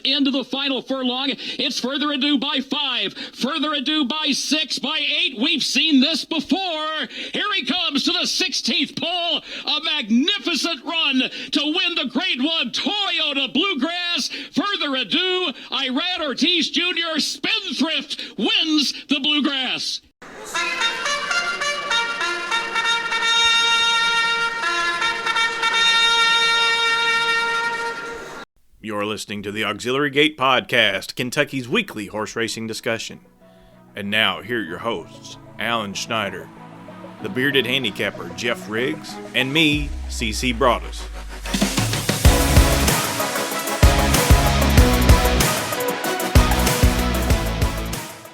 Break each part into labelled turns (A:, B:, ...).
A: Into the final furlong. It's Further Ado by 5, Further Ado by 6, by 8. We've seen this before. Here he comes to the 16th pole. A magnificent run to win the Grade 1 Toyota Bluegrass. Further Ado, Irad Ortiz Jr. Spendthrift wins the Bluegrass.
B: You're listening to the Auxiliary Gate Podcast, Kentucky's weekly horse racing discussion. And now, here are your hosts, Alan Schneider, the bearded handicapper, Geoff Riggs, and me, CC Broaddus.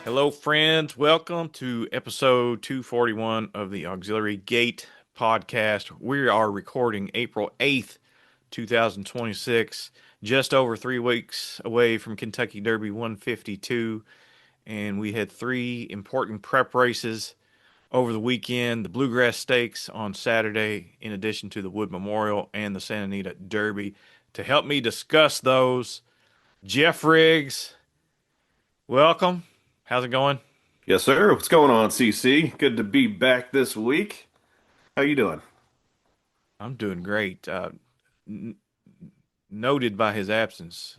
B: Hello, friends. Welcome to episode 241 of the Auxiliary Gate Podcast. We are recording April 8th, 2026. Just over 3 weeks away from Kentucky Derby 152, and we had 3 important prep races over the weekend. The Bluegrass Stakes on Saturday, in addition to the Wood Memorial and the Santa Anita Derby. To help me discuss those, Geoff Riggs, welcome. How's it going?
C: Yes, sir. What's going on, CC? Good to be back this week. How you doing?
B: I'm doing great. Noted by his absence,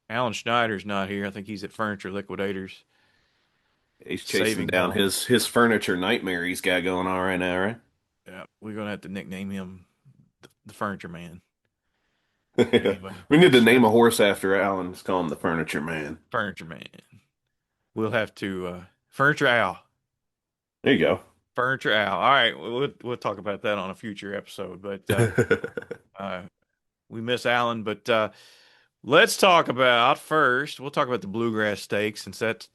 B: Alan Schneider's not here. I think he's at Furniture Liquidators.
C: He's chasing down his furniture nightmare he's got going on right now, right?
B: Yeah, we're going to have to nickname him the Furniture Man.
C: Anyway, we need to name a horse after Alan. Let's call him the Furniture Man.
B: Furniture Man. We'll have to Furniture Al.
C: There you go.
B: Furniture Al. All right, we'll talk about that on a future episode. But we miss Alan. But let's talk about first. We'll talk about the Bluegrass Stakes, since that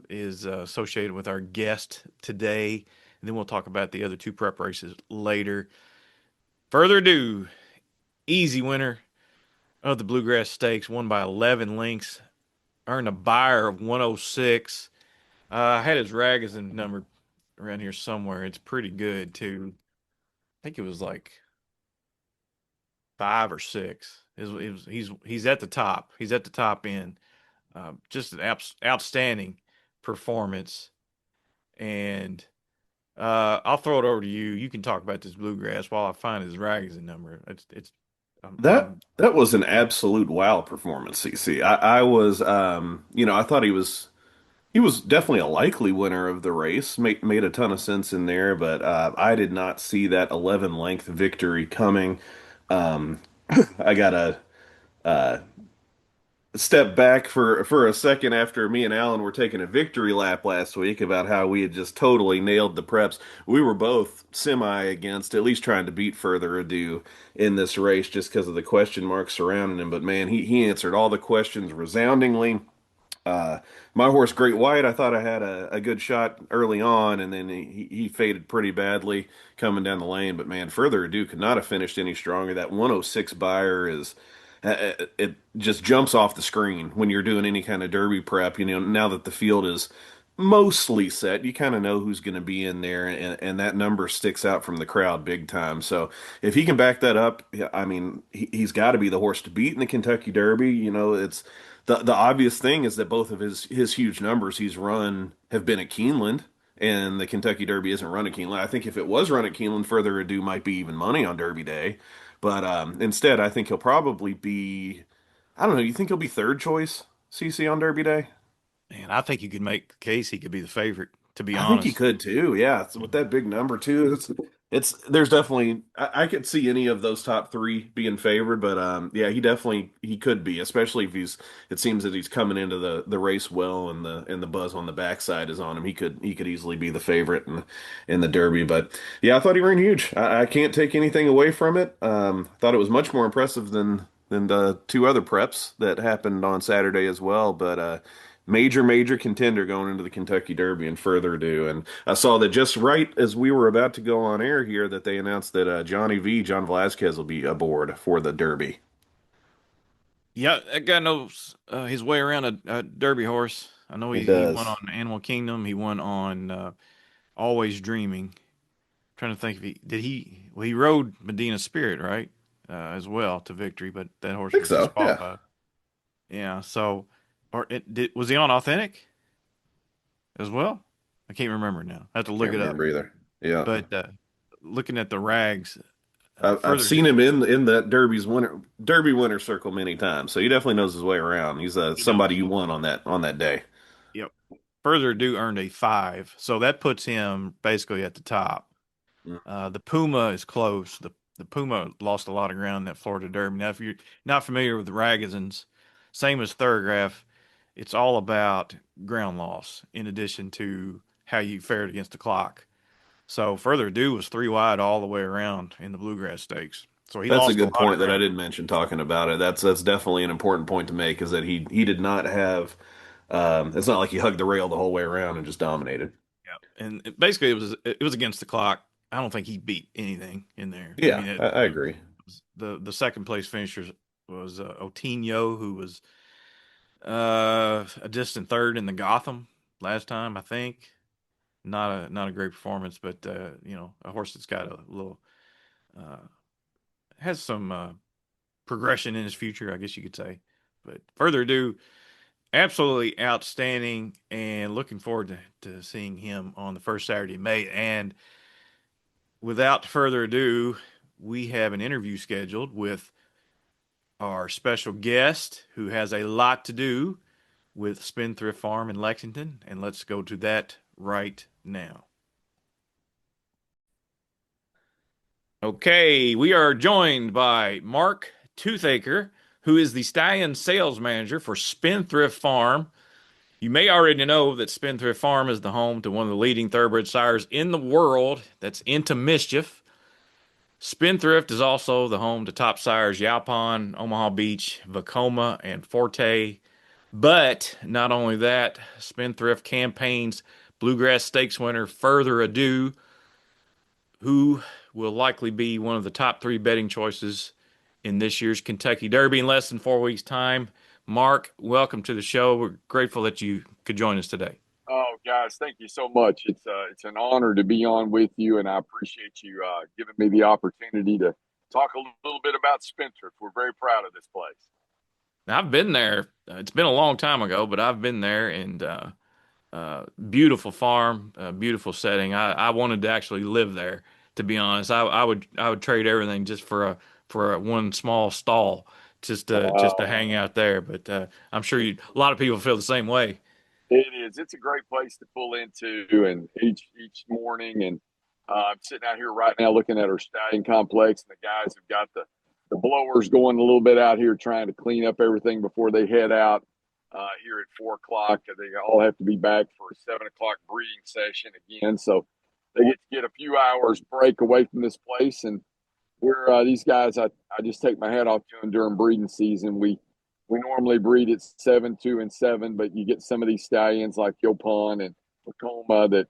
B: is associated with our guest today, and then we'll talk about the other 2 prep races later. Further ado, easy winner of the Bluegrass Stakes, won by 11 lengths. Earned a buyer of 106. I had his Ragozin number around here somewhere. It's pretty good too. I think it was like 5 or 6. He's at the top. He's at the top end. Just an outstanding performance. And I'll throw it over to you. You can talk about this Bluegrass while I find his Ragozin number.
C: That was an absolute wow performance, CC. I was, I thought he was definitely a likely winner of the race. Made a ton of sense in there, but I did not see that 11 length victory coming. I gotta step back for a second after me and Alan were taking a victory lap last week about how we had just totally nailed the preps. We were both semi against at least trying to beat Further Ado in this race just because of the question marks surrounding him. But man, he answered all the questions resoundingly. My horse Great White, I thought I had a good shot early on, and then he faded pretty badly coming down the lane. But man, Further Ado could not have finished any stronger. That 106 buyer is it just jumps off the screen when you're doing any kind of Derby prep. Now that the field is mostly set, you kind of know who's going to be in there, and that number sticks out from the crowd big time. So if he can back that up, I mean, he's got to be the horse to beat in the Kentucky Derby. It's the obvious thing is that both of his huge numbers he's run have been at Keeneland, and the Kentucky Derby isn't run at Keeneland. I think if it was run at Keeneland, Further Ado might be even money on Derby Day. But instead, I think he'll probably be, I don't know, you think he'll be third choice, CC, on Derby Day?
B: Man, I think you could make the case he could be the favorite, to be
C: I
B: honest.
C: think he could too. Yeah, with that big number too. There's definitely I could see any of those top 3 being favored, but yeah, he could be, especially if it seems that he's coming into the race well, and the buzz on the backside is on him. He could easily be the favorite in the Derby. But yeah, I thought he ran huge. I can't take anything away from it. Thought it was much more impressive than the 2 other preps that happened on Saturday as well. But major contender going into the Kentucky Derby and Further Ado. And I saw that just right as we were about to go on air here that they announced that John Velazquez will be aboard for the Derby.
B: Yeah, that guy knows his way around a Derby horse. I know he won on Animal Kingdom. He won on Always Dreaming. I'm trying to think if he rode Medina Spirit, right? As well to victory, but that horse was disqualified. Yeah. So, was he on Authentic as well? I can't remember now. I have to look
C: Can't
B: it up.
C: remember either. Yeah.
B: But looking at the rags,
C: I've
B: further
C: seen him in that Derby winner circle many times, so he definitely knows his way around. He's
B: he
C: somebody
B: knows.
C: you want on that day.
B: Yep. Further ado earned a 5, so that puts him basically at the top.
C: Mm.
B: The Puma is close. The Puma lost a lot of ground in that Florida Derby. Now, if you're not familiar with the Ragazines, same as Thoroughgraph, it's all about ground loss in addition to how you fared against the clock. So Further Ado was 3 wide all the way around in the Bluegrass Stakes. So he
C: That's a
B: lost a
C: good
B: lot of
C: point that I
B: ground.
C: didn't mention talking about it. That's definitely an important point to make is that he did not have. It's not like he hugged the rail the whole way around and just dominated.
B: Yeah, and basically it was against the clock. I don't think he beat anything in there. I
C: Yeah,
B: mean,
C: I agree.
B: the second place finisher was Otinho, who was a distant third in the Gotham last time, I think. Not a great performance, but a horse that's got a little uh, has some progression in his future, I guess you could say. But Further Ado, absolutely outstanding, and looking forward to seeing him on the first Saturday of May. And without further ado, we have an interview scheduled with our special guest who has a lot to do with Spendthrift Farm in Lexington, and let's go to that right now. Okay, we are joined by Mark Toothaker, who is the stallion sales manager for Spendthrift Farm. You may already know that Spendthrift Farm is the home to one of the leading thoroughbred sires in the world that's into mischief. Spendthrift is also the home to top sires Yaupon, Omaha Beach, Vacoma, and Forte. But not only that, Spendthrift campaigns Bluegrass Stakes winner Further Ado, who will likely be one of the top 3 betting choices in this year's Kentucky Derby in less than 4 weeks' time. Mark, welcome to the show. We're grateful that you could join us today.
D: Oh, guys, thank you so much. It's an honor to be on with you, and I appreciate you giving me the opportunity to talk a little bit about Spendthrift. We're very proud of this place.
B: I've been there. It's been a long time ago, but I've been there, and beautiful farm, beautiful setting. I wanted to actually live there. To be honest, I would trade everything just for a one small stall, just to hang out there. But I'm sure a lot of people feel the same way.
D: It is. It's a great place to pull into, and each morning. And I'm sitting out here right now looking at our stallion complex, and the guys have got the blowers going a little bit out here, trying to clean up everything before they head out here at 4 o'clock. They all have to be back for a 7 o'clock breeding session again, so they get a few hours break away from this place. And we're these guys. I just take my hat off to them during breeding season. We normally breed at 7, 2, and 7, but you get some of these stallions like Yaupon and Vacoma that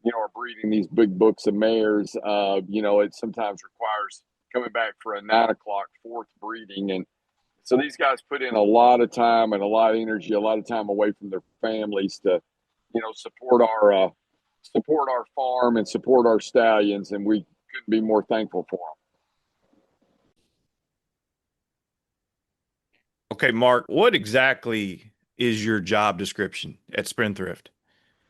D: are breeding these big books of mares. It sometimes requires coming back for a 9 o'clock fourth breeding, and so these guys put in a lot of time and a lot of energy, a lot of time away from their families to support our farm and support our stallions, and we couldn't be more thankful for them.
B: Okay, Mark, what exactly is your job description at Spendthrift?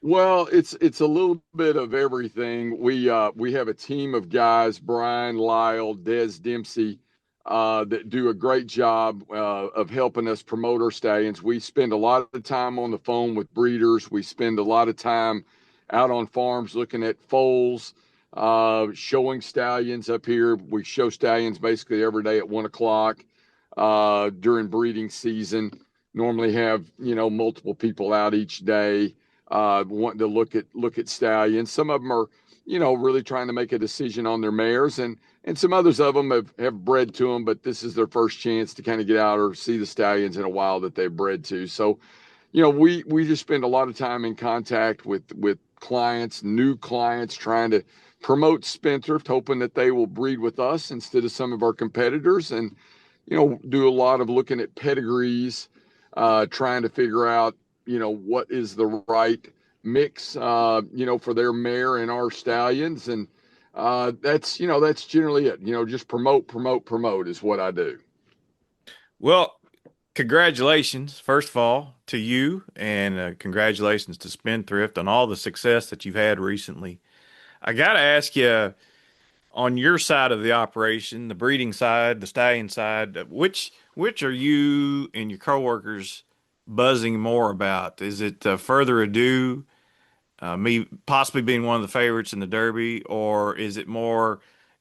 D: Well, it's a little bit of everything. We have a team of guys, Brian Lyle, Des Dempsey, that do a great job of helping us promote our stallions. We spend a lot of time on the phone with breeders. We spend a lot of time out on farms looking at foals, showing stallions up here. We show stallions basically every day at 1 o'clock during breeding season. Normally have multiple people out each day wanting to look at stallions. Some of them are, really trying to make a decision on their mares, and some others of them have bred to them, but this is their first chance to kind of get out or see the stallions in a while that they've bred to. So, we just spend a lot of time in contact with clients, new clients, trying to promote Spendthrift, hoping that they will breed with us instead of some of our competitors, and do a lot of looking at pedigrees, trying to figure out what is the right mix, for their mare and our stallions. And that's generally it. Just promote is what I do.
B: Well, congratulations, first of all, to you, and congratulations to Spendthrift on all the success that you've had recently. I got to ask you, on your side of the operation, the breeding side, the stallion side, which are you and your coworkers buzzing more about? Is it Further Ado, me possibly being one of the favorites in the Derby, or is it more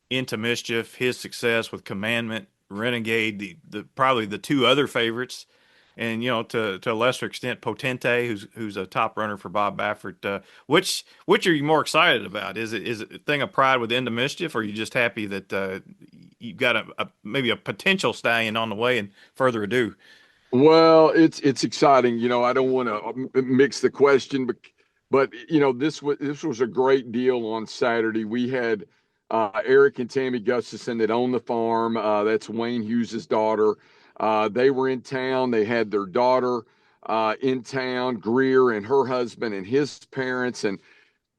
B: Into Mischief, his success with Commandment, Renegade, the probably the two other favorites, and to a lesser extent Potente, who's a top runner for Bob Baffert. Which are you more excited about? Is it a thing of pride with Into Mischief, or are you just happy that you've got maybe a potential stallion on the way and Further Ado?
D: Well, it's exciting. I don't want to mix the question, but this was a great deal on Saturday. We had Eric and Tammy Gustafson that own the farm. That's Wayne Hughes's daughter. They were in town. They had their daughter in town, Greer, and her husband and his parents, and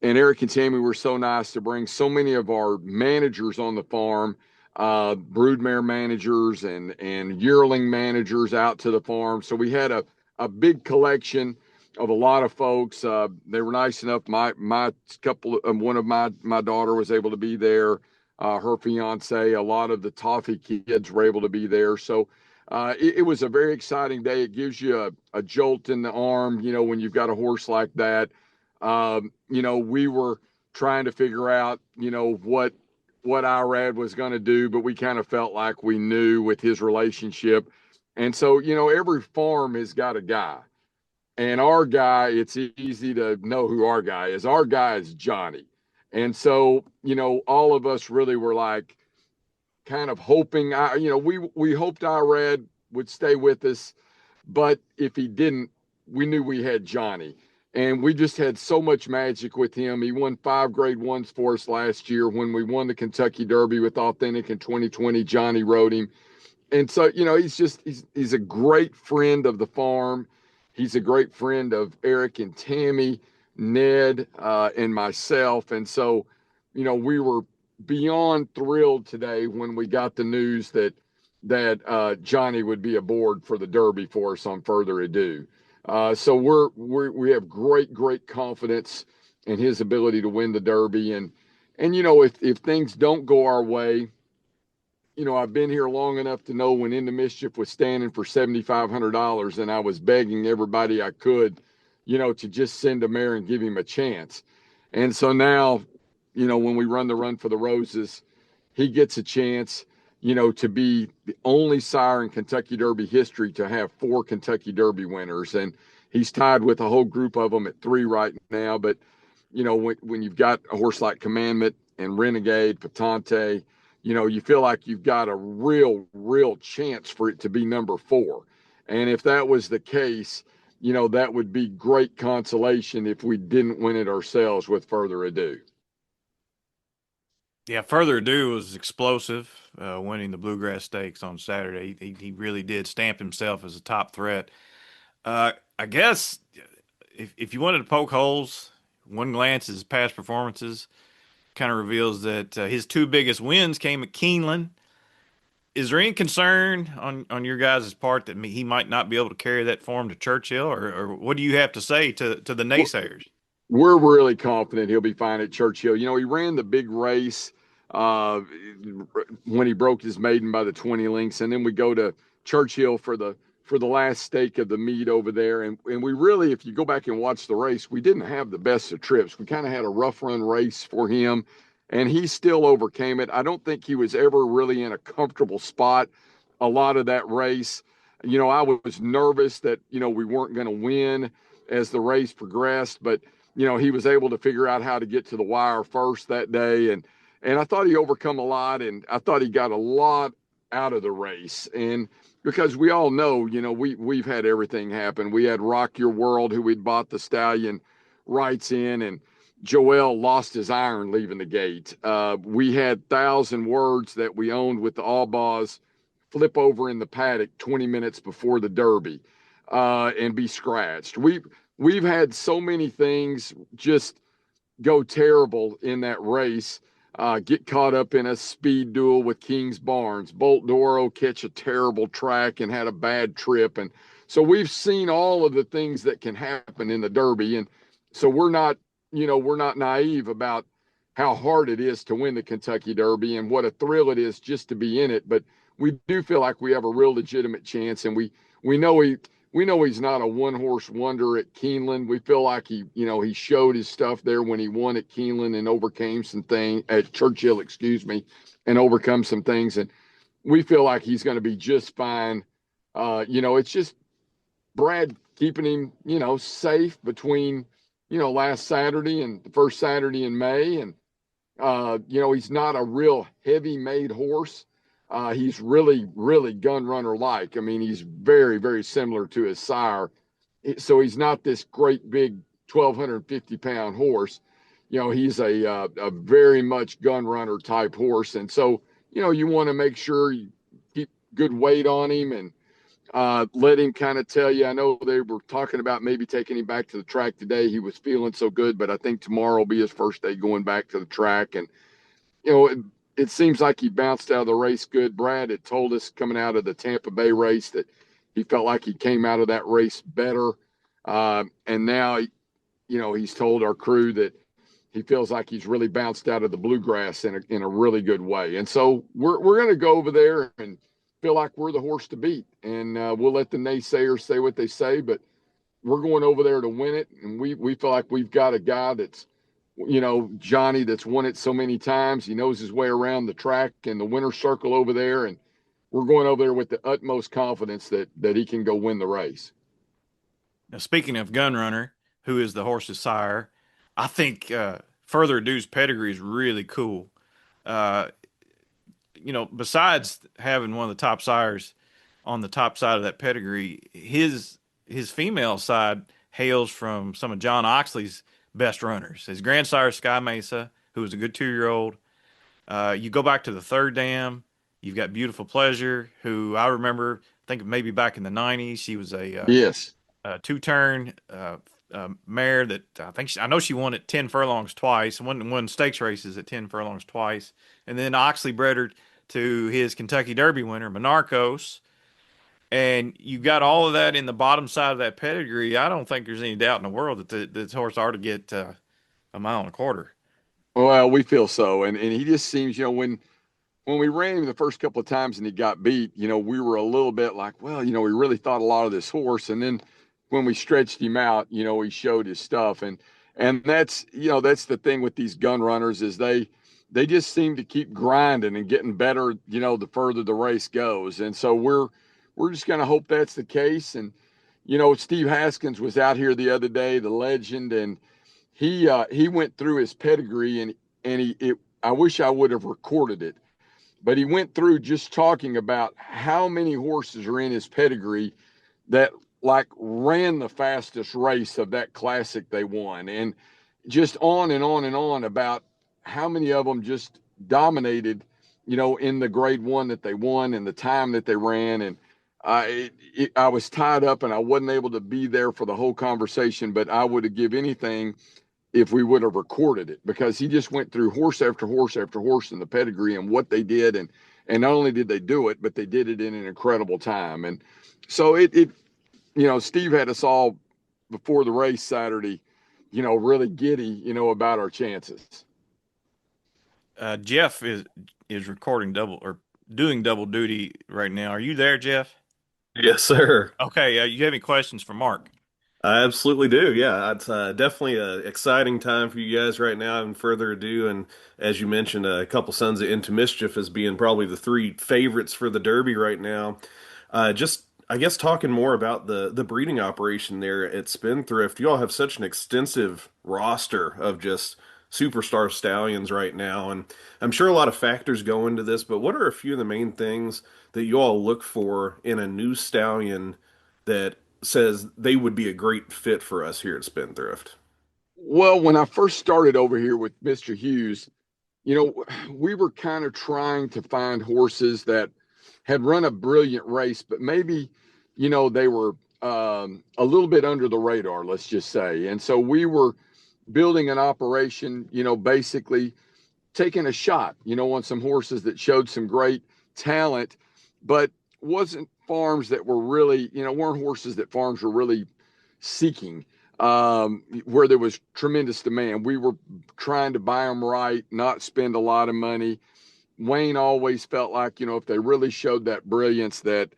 D: Eric and Tammy were so nice to bring so many of our managers on the farm, broodmare managers and yearling managers out to the farm. So we had a big collection of a lot of folks. They were nice enough. My couple, one of my daughter was able to be there. Her fiance, a lot of the Toffee kids were able to be there. So it was a very exciting day. It gives you a jolt in the arm, when you've got a horse like that. We were trying to figure out, what Irad was going to do, but we kind of felt like we knew with his relationship. And so, every farm has got a guy. And our guy, it's easy to know who our guy is. Our guy is Johnny. And so, all of us really were like kind of hoping, we hoped Irad would stay with us, but if he didn't, we knew we had Johnny. And we just had so much magic with him. He won 5 grade ones for us last year. When we won the Kentucky Derby with Authentic in 2020, Johnny rode him. And so, he's a great friend of the farm. He's a great friend of Eric and Tammy, Ned, and myself. And so, we were beyond thrilled today when we got the news that Johnny would be aboard for the Derby for us on Further Ado. So we have great confidence in his ability to win the Derby. And if things don't go our way, I've been here long enough to know when Into Mischief was standing for $7,500 and I was begging everybody I could, to just send a mare and give him a chance. And so now, when we run the Run for the Roses, he gets a chance, to be the only sire in Kentucky Derby history to have 4 Kentucky Derby winners. And he's tied with a whole group of them at 3 right now. But, when you've got a horse like Commandment and Renegade, Patente, you feel like you've got a real chance for it to be number 4. And if that was the case, that would be great consolation if we didn't win it ourselves with Further Ado.
B: Yeah, Further Ado was explosive, winning the Bluegrass Stakes on Saturday. He really did stamp himself as a top threat. I guess if you wanted to poke holes, one glance at his past performances kind of reveals that his 2 biggest wins came at Keeneland. Is there any concern on your guys' part that he might not be able to carry that form to Churchill, or what do you have to say to the naysayers?
D: We're really confident he'll be fine at Churchill. He ran the big race when he broke his maiden by the 20 lengths, and then we go to Churchill for the last stake of the meet over there. And we really, if you go back and watch the race, we didn't have the best of trips. We kind of had a rough run race for him, and he still overcame it. I don't think he was ever really in a comfortable spot a lot of that race. I was nervous that, we weren't going to win as the race progressed, but, he was able to figure out how to get to the wire first that day. And I thought he overcome a lot, and I thought he got a lot out of the race. And because we all know, we've had everything happen. We had Rock Your World, who we'd bought the stallion rights in, and Joel lost his iron leaving the gate. We had 1,000 Words that we owned with the Allbaws flip over in the paddock 20 minutes before the Derby and be scratched. We've had so many things just go terrible in that race. get caught up in a speed duel with King's Barnes. Bolt Doro catch a terrible track and had a bad trip. And so we've seen all of the things that can happen in the Derby. And so we're not naive about how hard it is to win the Kentucky Derby and what a thrill it is just to be in it. But we do feel like we have a real legitimate chance. And we know he's not a one-horse wonder at Keeneland. We feel like he showed his stuff there when he won at Keeneland and overcame some things at Churchill, and overcome some things. And we feel like he's going to be just fine. It's just Brad keeping him, safe between, last Saturday and the first Saturday in May. And, he's not a real heavy made horse. He's really, really gun runner like. I mean, he's very, very similar to his sire. So he's not this great big 1,250-pound horse. He's a very much gun runner type horse. And so, you want to make sure you keep good weight on him and let him kind of tell you. I know they were talking about maybe taking him back to the track today. He was feeling so good, but I think tomorrow will be his first day going back to the track. And, it seems like he bounced out of the race good. Brad had told us coming out of the Tampa Bay race that he felt like he came out of that race better. And now, he's told our crew that he feels like he's really bounced out of the bluegrass in a really good way. And so we're going to go over there and feel like we're the horse to beat. And we'll let the naysayers say what they say, but we're going over there to win it. And we feel like we've got a guy that's, Johnny, that's won it so many times. He knows his way around the track and the winner's circle over there. And we're going over there with the utmost confidence that he can go win the race.
B: Now, speaking of gun runner, who is the horse's sire, I think Further Adu's pedigree is really cool. Besides having one of the top sires on the top side of that pedigree, his female side hails from some of John Oxley's best runners. His grandsire, Sky Mesa, who was a good 2-year-old. You go back to the Third Dam, you've got Beautiful Pleasure, who I remember, I think maybe back in the 90s, she was a two-turn mare that I know she won at 10 furlongs twice, won stakes races at 10 furlongs twice. And then Oxley bred her to his Kentucky Derby winner, Monarchos. And you've got all of that in the bottom side of that pedigree. I don't think there's any doubt in the world that this horse ought to get a 1.25 miles.
D: Well, we feel so. And he just seems, when we ran him the first couple of times and he got beat, we were a little bit like, well, we really thought a lot of this horse. And then when we stretched him out, he showed his stuff. And that's, that's the thing with these gun runners is they just seem to keep grinding and getting better, the further the race goes. And so we're just going to hope that's the case. And, Steve Haskins was out here the other day, the legend, and he went through his pedigree and I wish I would have recorded it, but he went through just talking about how many horses are in his pedigree that like ran the fastest race of that classic they won, and just on and on and on about how many of them just dominated, in the grade 1 that they won and the time that they ran. And I was tied up and I wasn't able to be there for the whole conversation, but I would have given anything if we would have recorded it, because he just went through horse after horse after horse in the pedigree and what they did. And not only did they do it, but they did it in an incredible time. And so Steve had us all before the race Saturday, really giddy, about our chances.
B: Geoff is recording doing double duty right now. Are you there, Geoff?
C: Yes, sir.
B: Okay. You have any questions for Mark?
C: I absolutely do. Yeah, it's definitely an exciting time for you guys right now. And Further Ado, and as you mentioned, a couple Sons of Into Mischief as being probably the 3 favorites for the Derby right now. Just, I guess, talking more about the breeding operation there at Spendthrift. You all have such an extensive roster of just superstar stallions right now, and I'm sure a lot of factors go into this. But what are a few of the main things that you all look for in a new stallion that says they would be a great fit for us here at Spendthrift?
D: Well, when I first started over here with Mr. Hughes, we were kind of trying to find horses that had run a brilliant race, but maybe, they were a little bit under the radar, let's just say. And so we were building an operation, basically taking a shot, on some horses that showed some great talent, but wasn't farms that were really, weren't horses that farms were really seeking, where there was tremendous demand. We were trying to buy them right, not spend a lot of money. Wayne always felt like, if they really showed that brilliance, that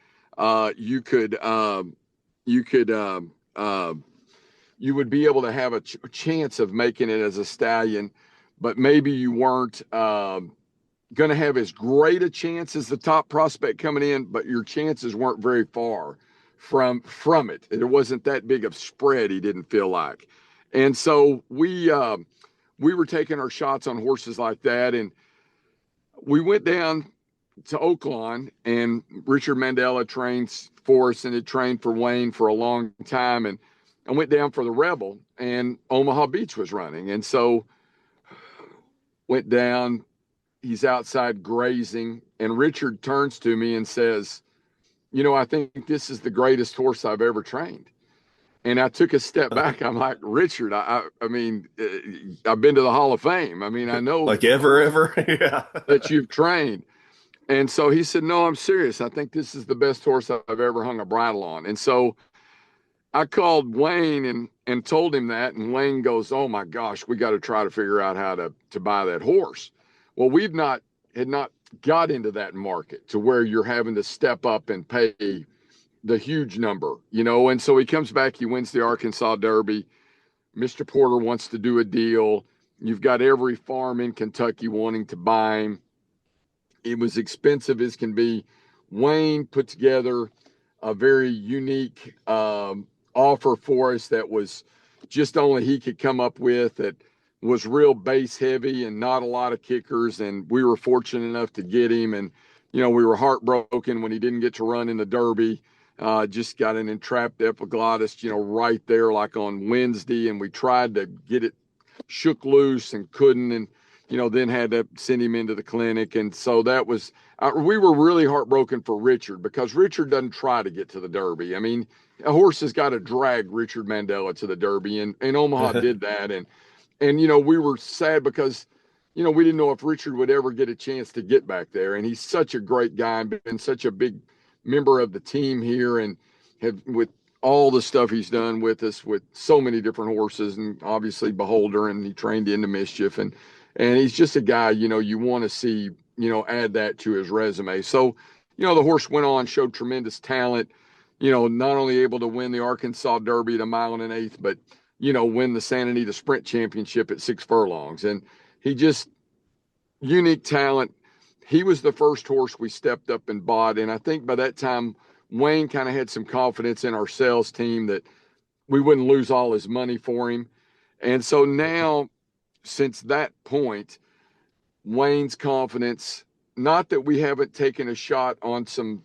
D: you would be able to have a chance of making it as a stallion, but maybe you weren't going to have as great a chance as the top prospect coming in, but your chances weren't very far from it. It wasn't that big of spread, he didn't feel like. And so we were taking our shots on horses like that, and we went down to Oaklawn, and Richard Mandela trains for us and had trained for Wayne for a long time. And I went down for the Rebel, and Omaha Beach was running. And so went down, he's outside grazing, and Richard turns to me and says, I think this is the greatest horse I've ever trained. And I took a step back. I'm like, Richard, I mean, I've been to the Hall of Fame. I mean, I know
C: like ever, yeah,
D: that you've trained. And so he said, no, I'm serious. I think this is the best horse I've ever hung a bridle on. And so I called Wayne and told him that. And Wayne goes, oh my gosh, we got to try to figure out how to buy that horse. Well, had not got into that market to where you're having to step up and pay the huge number, and so he comes back, he wins the Arkansas Derby. Mr. Porter wants to do a deal. You've got every farm in Kentucky wanting to buy him. It was expensive as can be. Wayne put together a very unique offer for us that was just only he could come up with, that was real base heavy and not a lot of kickers. And we were fortunate enough to get him. And, we were heartbroken when he didn't get to run in the Derby. Just got an entrapped epiglottis, right there, like on Wednesday. And we tried to get it shook loose and couldn't, and, then had to send him into the clinic. And so that was, we were really heartbroken for Richard, because Richard doesn't try to get to the Derby. I mean, a horse has got to drag Richard Mandela to the Derby, and Omaha did that. And, we were sad because, we didn't know if Richard would ever get a chance to get back there. And he's such a great guy and been such a big member of the team here, and with all the stuff he's done with us with so many different horses, and obviously Beholder, and he trained into Mischief, and he's just a guy, you want to see, add that to his resume. So, the horse went on, showed tremendous talent, not only able to win the Arkansas Derby at 1 1/8 miles, but, win the Santa Anita Sprint Championship at 6 furlongs. And he just, unique talent. He was the first horse we stepped up and bought. And I think by that time, Wayne kind of had some confidence in our sales team that we wouldn't lose all his money for him. And so now, since that point, Wayne's confidence, not that we haven't taken a shot on some,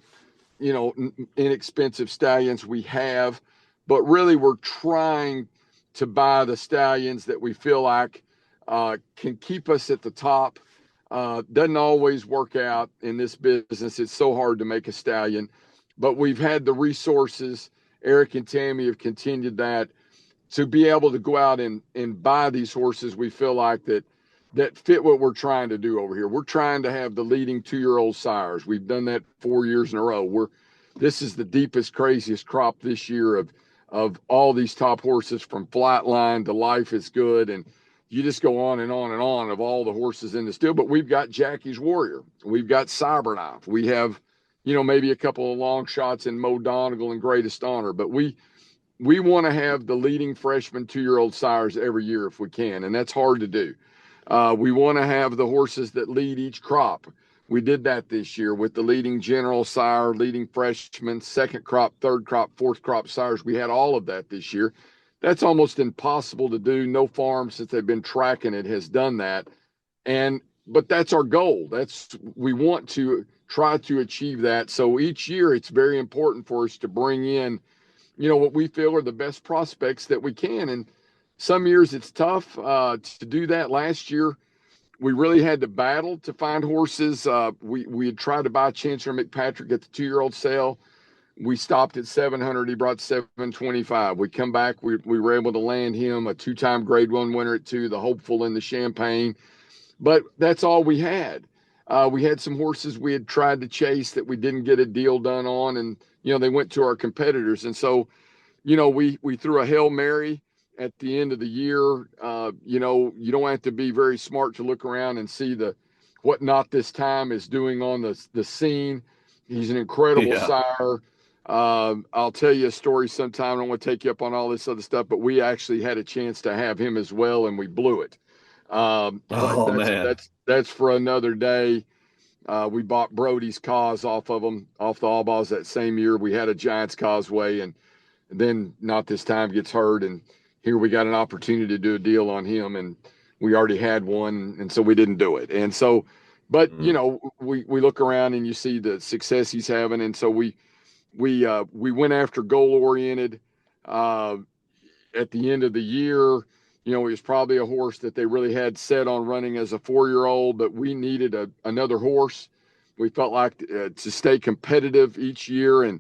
D: inexpensive stallions, we have, but really we're trying to buy the stallions that we feel like can keep us at the top. Doesn't always work out in this business. It's so hard to make a stallion, but we've had the resources. Eric and Tammy have continued that, to be able to go out and buy these horses we feel like that fit what we're trying to do over here. We're trying to have the leading 2-year-old sires. We've done that 4 years in a row. This is the deepest, craziest crop this year of all these top horses, from Flightline to Life is Good, and you just go on and on and on of all the horses in this deal. But we've got Jackie's Warrior. We've got Cyberknife. We have, maybe a couple of long shots in Mo Donegal and Greatest Honor. But we want to have the leading freshman 2-year-old sires every year if we can, and that's hard to do. We want to have the horses that lead each crop. We did that this year with the leading general sire, leading freshman, second crop, third crop, fourth crop sires. We had all of that this year. That's almost impossible to do. No farm, since they've been tracking it, has done that. But that's our goal. We want to try to achieve that. So each year it's very important for us to bring in, what we feel are the best prospects that we can. And some years it's tough to do that. Last year, we really had to battle to find horses. We had tried to buy Chancellor McPatrick at the 2-year-old sale. We stopped at 700. He brought 725. We come back. We were able to land him a 2-time Grade 1 winner at 2, the hopeful in the Champagne. but that's all we had. We had some horses we had tried to chase that we didn't get a deal done on, and they went to our competitors. And so we threw a Hail Mary at the end of the year. You don't have to be very smart to look around and see what Not This Time is doing on the scene. He's an incredible sire. I'll tell you a story sometime. I don't want to take you up on all this other stuff, but we actually had a chance to have him as well, and we blew it. But
C: Man.
D: that's for another day. We bought Brody's cause off of them, off the All Balls that same year. We had a Giants Causeway, and then Not This Time gets hurt, and here we got an opportunity to do a deal on him, and we already had one, and so we didn't do it. And so, but we look around and you see the success he's having, and so we went after Goal Oriented at the end of the year. It was probably a horse that they really had set on running as a 4-year-old, but we needed another horse. We felt like to stay competitive each year, and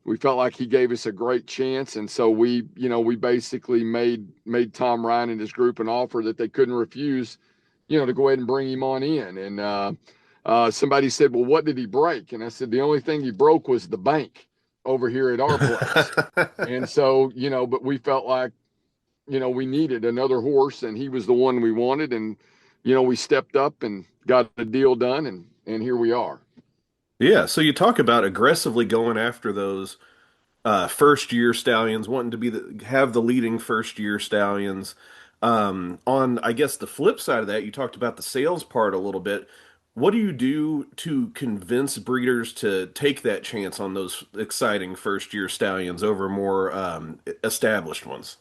D: we felt like he gave us a great chance. And so we basically made Tom Ryan and his group an offer that they couldn't refuse, to go ahead and bring him on in. And somebody said, well, what did he break? And I said, the only thing he broke was the bank over here at our place. And so, but we felt like, we needed another horse, and he was the one we wanted. And, we stepped up and got the deal done, and here we are.
C: Yeah, so you talk about aggressively going after those first year stallions, wanting to have the leading first year stallions. On, I guess, the flip side of that, you talked about the sales part a little bit. What do you do to convince breeders to take that chance on those exciting first year stallions over more established ones?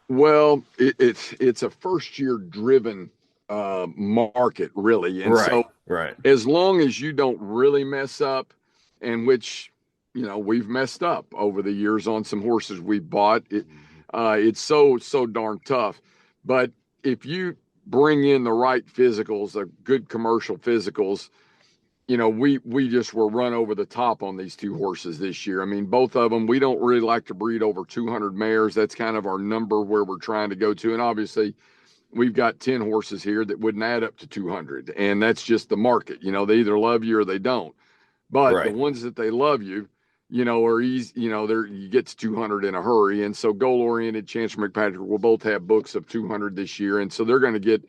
D: Well, it's a first year driven market, really. And so
C: Right.
D: as long as you don't really mess up, and which we've messed up over the years on some horses we bought, it's so darn tough. But if you bring in the right physicals, the good commercial physicals, we just were run over the top on these two horses this year. I mean, both of them, we don't really like to breed over 200 mares. That's kind of our number where we're trying to go to. And obviously we've got 10 horses here that wouldn't add up to 200, and that's just the market. They either love you or they don't. But the ones that they love you, are easy. You get to 200 in a hurry. And so Goal Oriented, Chancellor McPatrick will both have books of 200 this year, and so they're going to get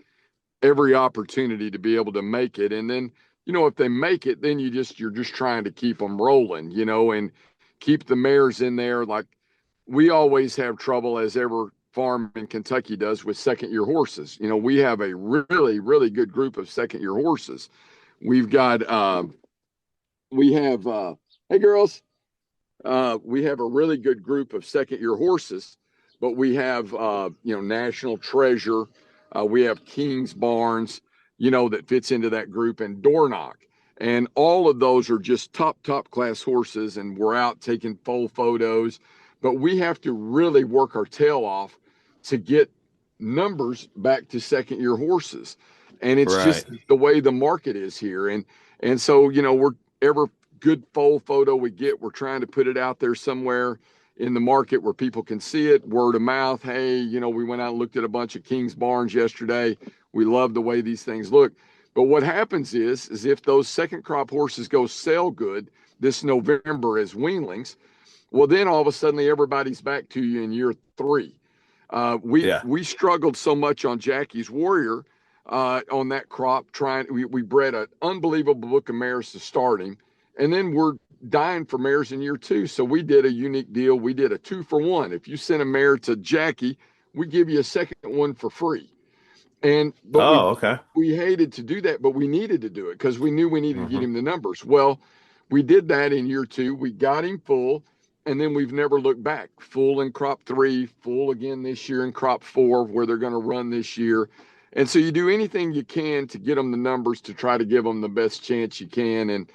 D: every opportunity to be able to make it. And then if they make it, then you're just trying to keep them rolling, and keep the mares in there. Like, we always have trouble, as every farm in Kentucky does, with second year horses. We have a really, really good group of second year horses. We've got, hey girls, we have a really good group of second year horses, but we have, National Treasure. We have King's Barnes, that fits into that group, and Door Knock. And all of those are just top class horses, and we're out taking full photos. But we have to really work our tail off to get numbers back to second year horses. And it's just the way the market is here. And so, we're every good full photo we get, we're trying to put it out there somewhere in the market where people can see it, word of mouth. Hey, we went out and looked at a bunch of King's Barnes yesterday. We love the way these things look. But what happens is if those second crop horses go sell good this November as weanlings, well, then all of a sudden everybody's back to you in year 3. We struggled so much on Jackie's Warrior on that crop. We bred an unbelievable book of mares to start him, and then we're dying for mares in year 2. So we did a unique deal. We did a 2-for-1. If you send a mare to Jackie, we give you a second one for free. We hated to do that, but we needed to do it because we knew we needed to get him the numbers. Well, we did that in year 2. We got him full, and then we've never looked back. Full in crop 3, full again this year in crop 4, where they're going to run this year. And so you do anything you can to get them the numbers to try to give them the best chance you can. And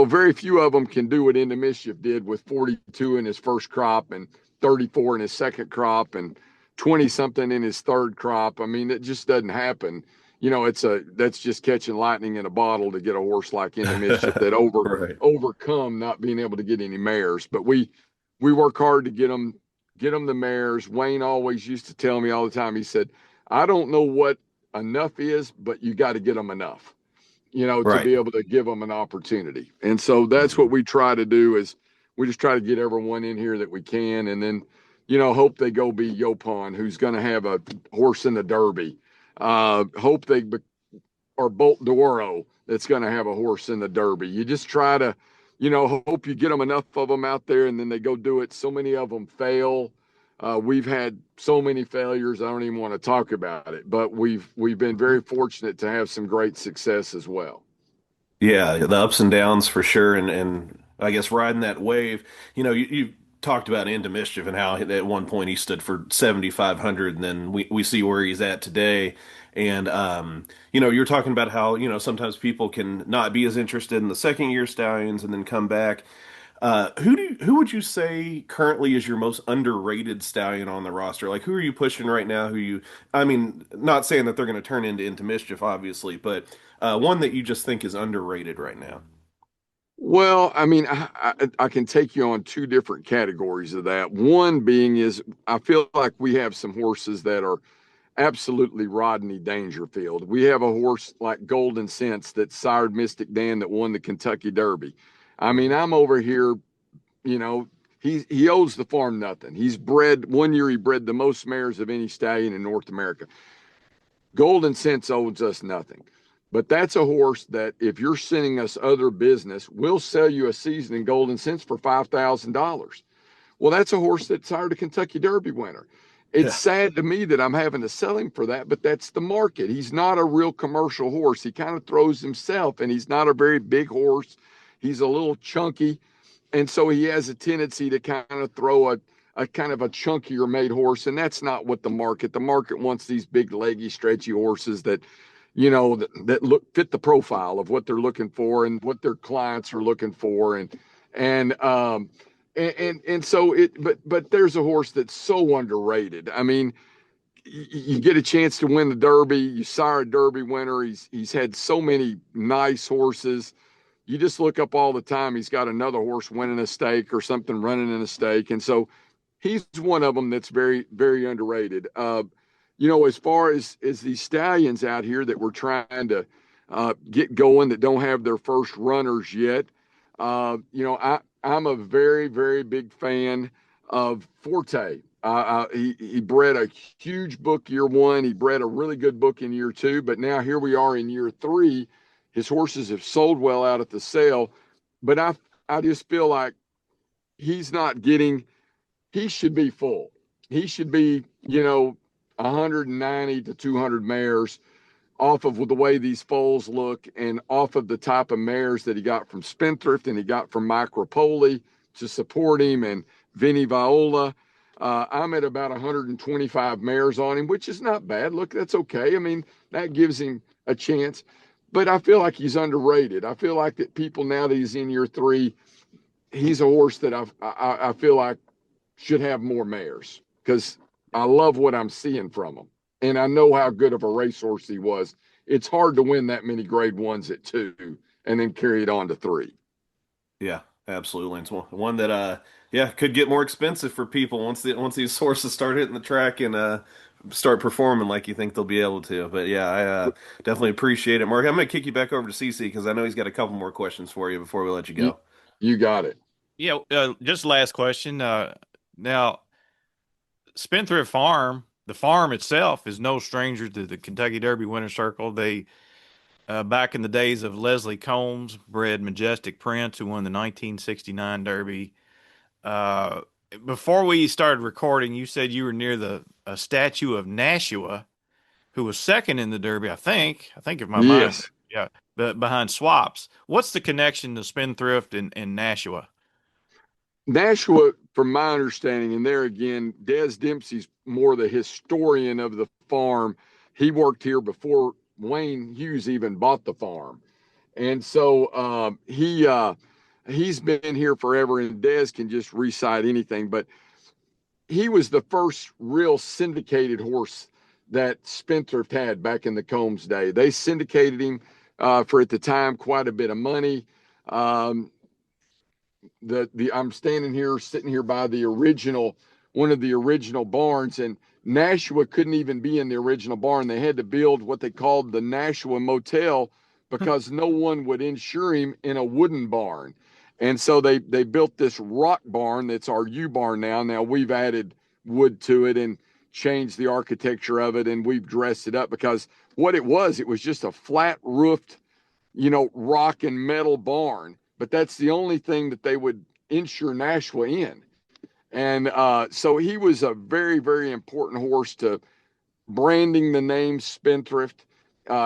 D: very few of them can do what Into Mischief did with 42 in his first crop and 34 in his second crop and 20 something in his third crop. I mean, it just doesn't happen. That's just catching lightning in a bottle to get a horse like Into Mischief that overcome not being able to get any mares. But we work hard to get them the mares. Wayne always used to tell me all the time, he said, I don't know what enough is, but you got to get them enough, to
C: Right.
D: be able to give them an opportunity. And so that's what we try to do is we just try to get everyone in here that we can. And then, hope they go be Yopon, who's going to have a horse in the Derby. Hope they or Bolt Doro that's going to have a horse in the Derby. You just try to, hope you get them enough of them out there and then they go do it. So many of them fail. We've had so many failures. I don't even want to talk about it, but we've been very fortunate to have some great success as well.
C: Yeah, the ups and downs for sure, and I guess riding that wave. You talked about Into Mischief and how at one point he stood for 7,500, and then we see where he's at today. And you're talking about how sometimes people can not be as interested in the second year stallions and then come back. Who would you say currently is your most underrated stallion on the roster? Like, who are you pushing right now? I mean, not saying that they're going to turn into Mischief, obviously, but one that you just think is underrated right now.
D: Well, I mean, I can take you on two different categories of that. One being is I feel like we have some horses that are absolutely Rodney Dangerfield. We have a horse like Golden Sense that sired Mystic Dan that won the Kentucky Derby. I mean, I'm over here, he owes the farm nothing. He's bred one year, he bred the most mares of any stallion in North America. Golden Sense owes us nothing. But that's a horse that if you're sending us other business, we'll sell you a season in Golden Sense for $5,000. Well, that's a horse that sired a Kentucky Derby winner. It's sad to me that I'm having to sell him for that, but that's the market. He's not a real commercial horse. He kind of throws himself, and he's not a very big horse. He's a little chunky, and so he has a tendency to kind of throw a kind of a chunkier made horse, and that's not what the market wants. These big, leggy, stretchy horses that that look fit the profile of what they're looking for and what their clients are looking for. And so but there's a horse that's so underrated. I mean, you get a chance to win the Derby, you sire a Derby winner. He's had so many nice horses. You just look up all the time. He's got another horse winning a stake or something running in a stake. And so he's one of them that's very, very underrated. As far as these stallions out here that we're trying to get going that don't have their first runners yet, I'm a very, very big fan of Forte. He bred a huge book year one. He bred a really good book in year two, but now here we are in year three. His horses have sold well out at the sale, but I just feel like he should be full. He should be, 190 to 200 mares off of the way these foals look and off of the type of mares that he got from Spendthrift and he got from Mike Rapoli to support him and Vinnie Viola. I'm at about 125 mares on him, which is not bad. Look, that's okay. I mean, that gives him a chance, but I feel like he's underrated. I feel like that people now that he's in year three, he's a horse that I feel like should have more mares because I love what I'm seeing from him. And I know how good of a racehorse he was. It's hard to win that many grade ones at 2 and then carry it on to 3.
C: Yeah, absolutely. It's one that could get more expensive for people once these horses start hitting the track and start performing like you think they'll be able to. But yeah, I definitely appreciate it, Mark. I'm going to kick you back over to CC because I know he's got a couple more questions for you before we let you go.
D: You got it.
B: Yeah, just last question. Now, Spendthrift Farm, the farm itself, is no stranger to the Kentucky Derby Winner's Circle. They, back in the days of Leslie Combs, bred Majestic Prince, who won the 1969 Derby. Before we started recording, you said you were near a statue of Nashua, who was second in the Derby, I think if my mind, yeah, but behind Swaps. What's the connection to Spendthrift and Nashua?
D: Nashua, from my understanding, and there again, Des Dempsey's more the historian of the farm. He worked here before Wayne Hughes even bought the farm. And so he's been here forever, and Des can just recite anything. But he was the first real syndicated horse that Spendthrift had back in the Combs day. They syndicated him for, at the time, quite a bit of money. I'm sitting here by the original one of the original barns, and Nashua couldn't even be in the original barn. They had to build what they called the Nashua Motel because no one would insure him in a wooden barn. And so they built this rock barn that's our U barn now. Now we've added wood to it and changed the architecture of it, and we've dressed it up, because what it was just a flat roofed, rock and metal barn. But that's the only thing that they would insure Nashua in. And so he was a very, very important horse to branding the name Spendthrift.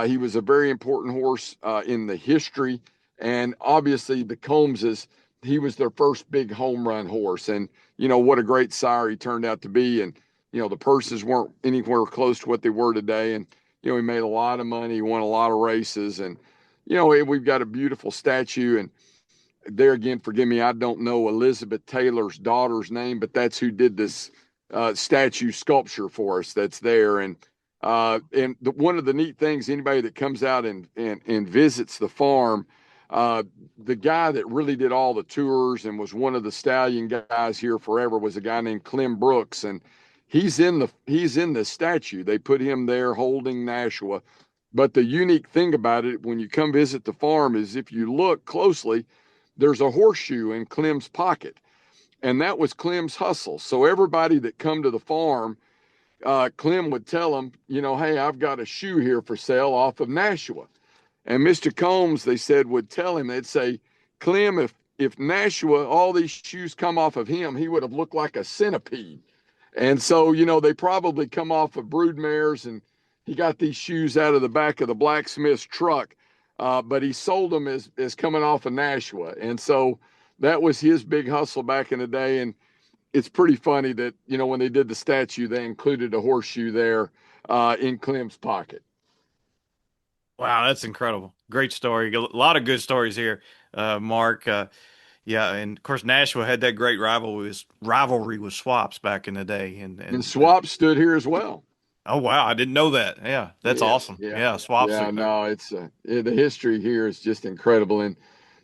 D: He was a very important horse in the history. And obviously the Combses, he was their first big home run horse. And, what a great sire he turned out to be. And, the purses weren't anywhere close to what they were today. And, he made a lot of money, won a lot of races. And, we've got a beautiful statue. And there again, forgive me, I don't know Elizabeth Taylor's daughter's name, but that's who did this statue sculpture for us that's there. And one of the neat things, anybody that comes out and visits the farm, the guy that really did all the tours and was one of the stallion guys here forever was a guy named Clem Brooks. And he's in the statue. They put him there holding Nashua. But the unique thing about it, when you come visit the farm, is if you look closely, there's a horseshoe in Clem's pocket. And that was Clem's hustle. So everybody that come to the farm, Clem would tell them, hey, I've got a shoe here for sale off of Nashua. And Mr. Combs, they said, would tell him, they'd say, Clem, if Nashua, all these shoes come off of him, he would have looked like a centipede. And so, they probably come off of brood mares, and he got these shoes out of the back of the blacksmith's truck. But he sold them as coming off of Nashua. And so that was his big hustle back in the day. And it's pretty funny that, when they did the statue, they included a horseshoe there in Clem's pocket.
B: Wow, that's incredible. Great story. A lot of good stories here, Mark. Yeah, and of course Nashua had that great rivalry with Swaps back in the day. And
D: Swaps stood here as well.
B: Oh, wow. I didn't know that. Yeah, that's awesome. Yeah, Swaps.
D: Yeah, no, it's the history here is just incredible. And,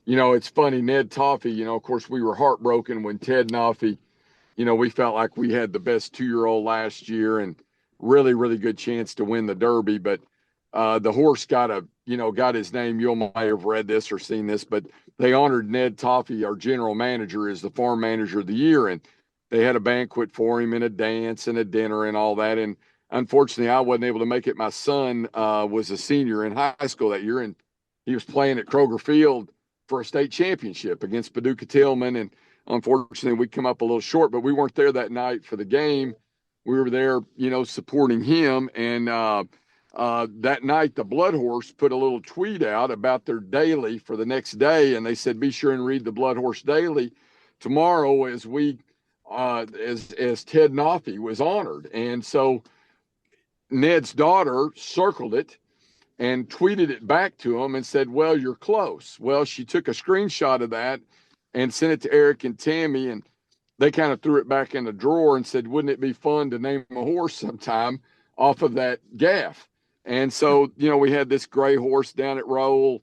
D: it's funny, Ned Toffee, of course, we were heartbroken when Ted Noffey, we felt like we had the best 2-year-old last year and really, really good chance to win the Derby. But the horse got his name. You might have read this or seen this, but they honored Ned Toffee, our general manager, as the farm manager of the year. And they had a banquet for him and a dance and a dinner and all that. And unfortunately, I wasn't able to make it. My son was a senior in high school that year, and he was playing at Kroger Field for a state championship against Paducah Tillman. And unfortunately, we come up a little short, but we weren't there that night for the game. We were there, supporting him. And that night, the Blood Horse put a little tweet out about their daily for the next day, and they said, "Be sure and read the Blood Horse Daily tomorrow as we as Ted Noffey was honored." And so Ned's daughter circled it and tweeted it back to him and said, "Well, you're close." Well, she took a screenshot of that and sent it to Eric and Tammy, and they kind of threw it back in the drawer and said, "Wouldn't it be fun to name a horse sometime off of that gaff?" And so, we had this gray horse down at Roll,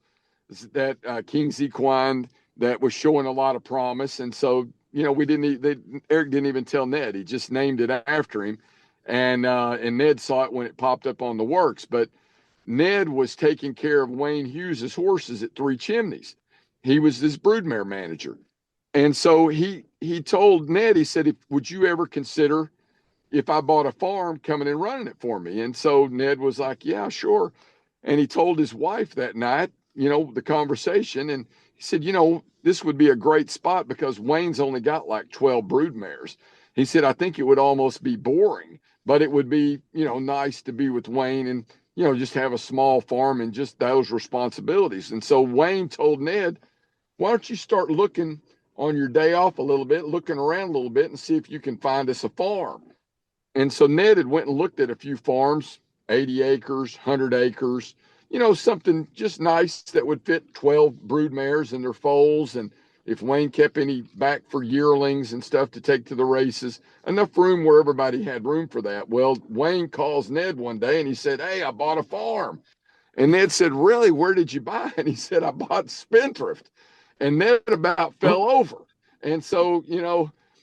D: that King's Equine, that was showing a lot of promise. And so, Eric didn't even tell Ned. He just named it after him. And Ned saw it when it popped up on the works. But Ned was taking care of Wayne Hughes's horses at Three Chimneys. He was his broodmare manager. And so he told Ned, he said, "Would you ever consider, if I bought a farm, coming and running it for me?" And so Ned was like, "Yeah, sure." And he told his wife that night, the conversation. And he said, "This would be a great spot because Wayne's only got like 12 broodmares." He said, "I think it would almost be boring, but it would be, nice to be with Wayne and, just have a small farm and just those responsibilities." And so Wayne told Ned, "Why don't you start looking on your day off a little bit, looking around a little bit and see if you can find us a farm." And so Ned had went and looked at a few farms, 80 acres, 100 acres, something just nice that would fit 12 broodmares in their foals. And if Wayne kept any back for yearlings and stuff to take to the races, enough room where everybody had room for that. Well, Wayne calls Ned one day and he said, "Hey, I bought a farm." And Ned said, "Really? Where did you buy?" And he said, "I bought Spendthrift." And Ned about fell over. And so,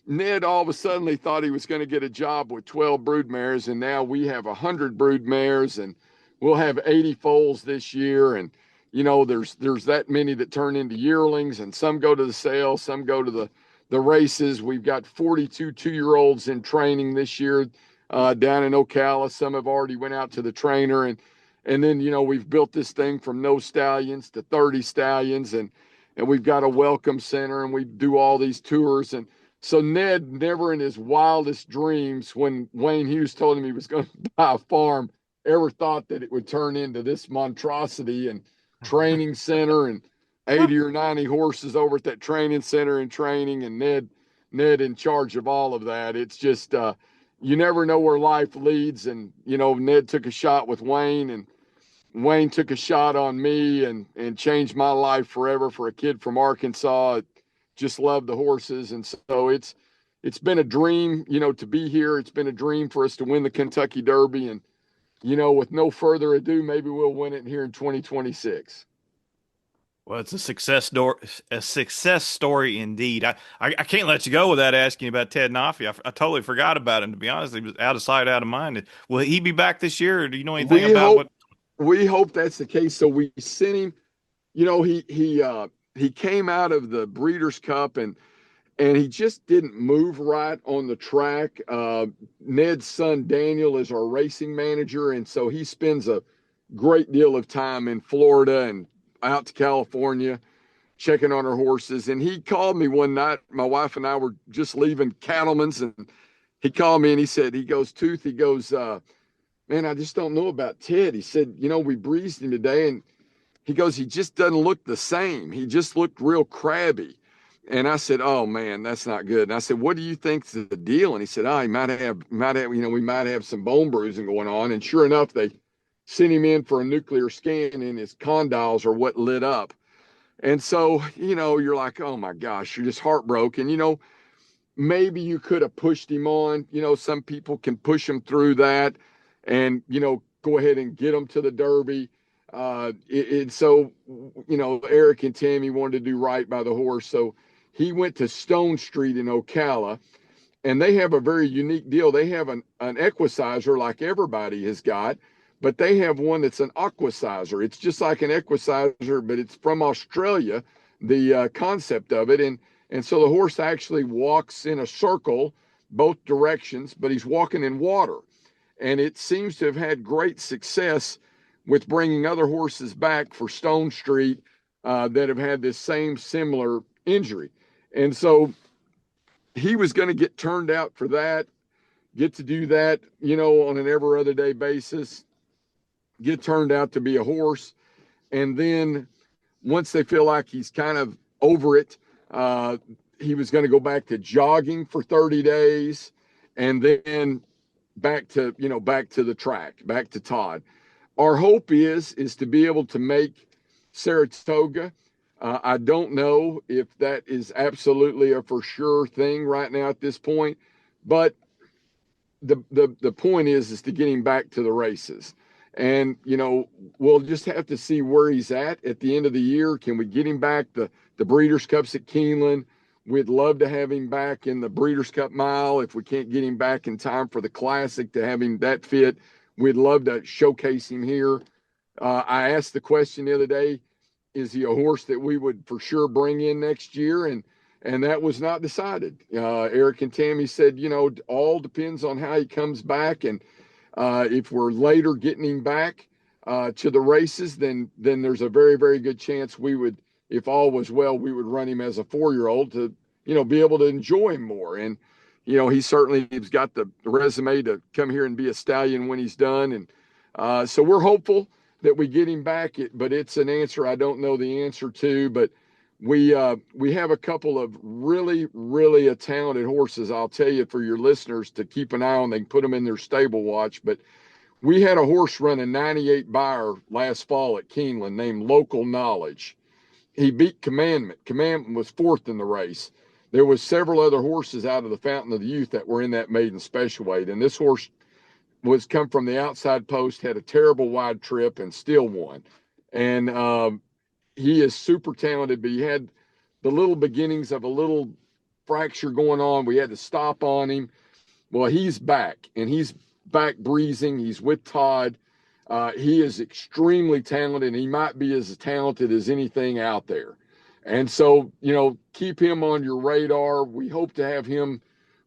D: Ned all of a sudden thought he was going to get a job with 12 brood mares, and now we have 100 brood mares, and we'll have 80 foals this year. And there's that many that turn into yearlings, and some go to the sale, some go to the races. We've got 42 2-year-olds in training this year down in Ocala. Some have already went out to the trainer, and then we've built this thing from no stallions to 30 stallions, and we've got a welcome center, and we do all these tours. And so Ned never in his wildest dreams, when Wayne Hughes told him he was going to buy a farm, ever thought that it would turn into this monstrosity and training center and 80 or 90 horses over at that training center and training, and Ned in charge of all of that. It's just you never know where life leads. And Ned took a shot with Wayne, and Wayne took a shot on me, and changed my life forever. For a kid from Arkansas, just loved the horses. And so it's been a dream, to be here. It's been a dream for us to win the Kentucky Derby. And, with no further ado, maybe we'll win it here in 2026.
B: Well, it's a success story indeed. I can't let you go without asking you about Ted Nafi. I totally forgot about him, to be honest. He was out of sight, out of mind. Will he be back this year, or do you know anything about what?
D: We hope that's the case. So we sent him, he came out of the Breeders' Cup, and he just didn't move right on the track. Ned's son Daniel is our racing manager, and so he spends a great deal of time in Florida and out to California checking on our horses. And he called me one night. My wife and I were just leaving Cattleman's, and he called me and he goes, Tooth, man, I just don't know about Ted. He said, we breezed him today, and he goes, he just doesn't look the same. He just looked real crabby. And I said, oh man, that's not good. And I said, what do you think's the deal? And he said, he might have, we might have some bone bruising going on. And sure enough, they sent him in for a nuclear scan, and his condyles are what lit up. And so, you're like, oh my gosh, you're just heartbroken. Maybe you could have pushed him on. Some people can push him through that and, go ahead and get him to the Derby. So, Eric and Tammy wanted to do right by the horse. So he went to Stone Street in Ocala, and they have a very unique deal. They have an equisizer like everybody has got, but they have one that's an aquisizer. It's just like an equisizer, but it's from Australia, the concept of it. And so the horse actually walks in a circle both directions, but he's walking in water. And it seems to have had great success with bringing other horses back for Stone Street that have had this same similar injury. And so he was going to get turned out for that, get to do that, on an every other day basis, get turned out to be a horse. And then once they feel like he's kind of over it, he was going to go back to jogging for 30 days and then back to the track, back to Todd. Our hope is to be able to make Saratoga. I don't know if that is absolutely a for sure thing right now at this point, but the point is to get him back to the races. And, we'll just have to see where he's at the end of the year. Can we get him back? The Breeders' Cups at Keeneland, we'd love to have him back in the Breeders' Cup Mile. If we can't get him back in time for the Classic to have him that fit, we'd love to showcase him here. I asked the question the other day, is he a horse that we would for sure bring in next year? And that was not decided. Eric and Tammy said, all depends on how he comes back. And if we're later getting him back to the races, then there's a very, very good chance we would, if all was well, we would run him as a 4-year-old to, be able to enjoy him more. And, he certainly has got the resume to come here and be a stallion when he's done. And so we're hopeful that we get him back, but it's an answer I don't know the answer to. But we have a couple of really, really talented horses. I'll tell you, for your listeners to keep an eye on, they can put them in their stable watch. But we had a horse run a 98 buyer last fall at Keeneland named Local Knowledge. He beat Commandment. Commandment was 4th in the race. There was several other horses out of the Fountain of the Youth that were in that maiden special weight. And this horse was come from the outside post, had a terrible wide trip, and still won. And he is super talented, but he had the little beginnings of a little fracture going on. We had to stop on him. Well, he's back, and he's back breezing. He's with Todd. He is extremely talented. He might be as talented as anything out there. And so, keep him on your radar. We hope to have him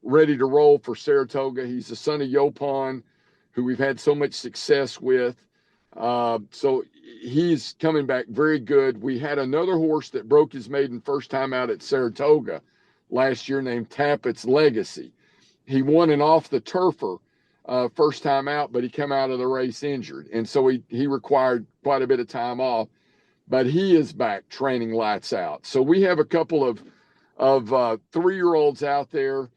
D: ready to roll for Saratoga. He's the son of Yopon, who we've had so much success with. So he's coming back very good. We had another horse that broke his maiden first time out at Saratoga last year named Tappett's Legacy. He won an off the turfer first time out, but he came out of the race injured. And so he required quite a bit of time off, but he is back training lights out. So we have a couple of 3-year-olds out there.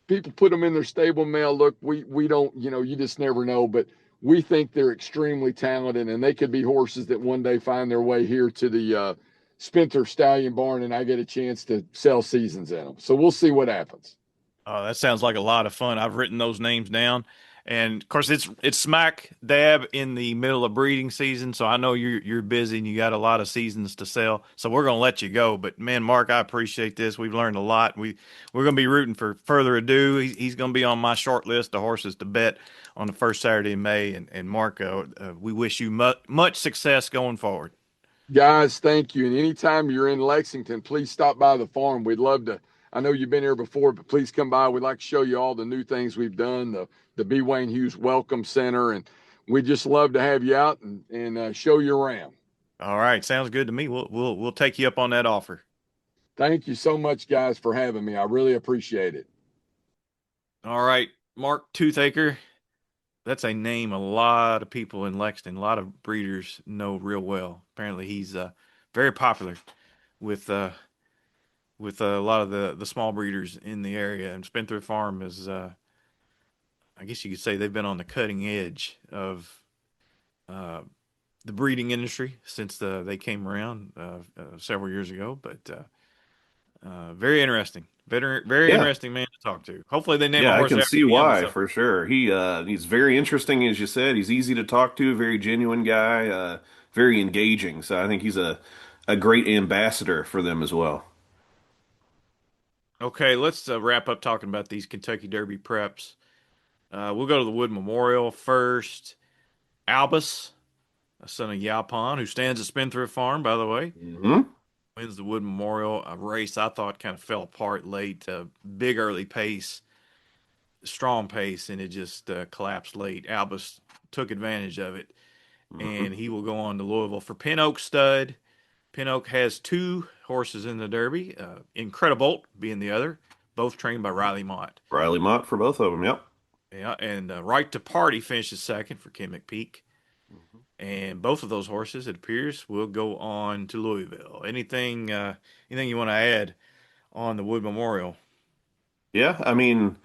D: People put them in their stable mail. Look, we don't, you just never know, but we think they're extremely talented, and they could be horses that one day find their way here to the Spendthrift Stallion Barn, and I get a chance to sell seasons in them. So we'll see what happens.
B: Oh, that sounds like a lot of fun. I've written those names down, and of course it's smack dab in the middle of breeding season. So I know you're busy and you got a lot of seasons to sell. So we're gonna let you go. But man, Mark, I appreciate this. We've learned a lot. We're gonna be rooting for Further Ado. He's gonna be on my short list of horses to bet on the first Saturday in May. And Mark, we wish you much success going forward.
D: Guys, thank you. And anytime you're in Lexington, please stop by the farm. We'd love to. I know you've been here before, but please come by. We'd like to show you all the new things we've done, the B. Wayne Hughes Welcome Center, and we'd just love to have you out and show you around.
B: All right, sounds good to me. We'll take you up on that offer.
D: Thank you so much, guys, for having me. I really appreciate it.
B: All right, Mark Toothaker. That's a name a lot of people in Lexington, a lot of breeders know real well. Apparently, he's very popular with a lot of the small breeders in the area. And Spendthrift Farm is, I guess you could say, they've been on the cutting edge of the breeding industry since they came around several years ago. But very interesting. Very interesting man to talk to. Hopefully they name a horse
C: I can
B: after
C: see
B: him,
C: why
B: so.
C: for sure. He's very interesting, as you said. He's easy to talk to, very genuine guy, very engaging. So I think he's a great ambassador for them as well.
B: Okay, let's wrap up talking about these Kentucky Derby preps. We'll go to the Wood Memorial first. Albus, a son of Yalpon, who stands at Spendthrift Farm, by the way, wins the Wood Memorial, a race I thought kind of fell apart late. Big early pace, strong pace, and it just collapsed late. Albus took advantage of it, and he will go on to Louisville for Pin Oak Stud. Pin Oak has 2 horses in the Derby, Incredibolt being the other, both trained by Riley Mott.
C: Riley Mott for both of them, yep.
B: Yeah, and Right to Party finishes second for Kim McPeak. And both of those horses, it appears, will go on to Louisville. Anything you want to add on the Wood Memorial?
C: Yeah, I mean,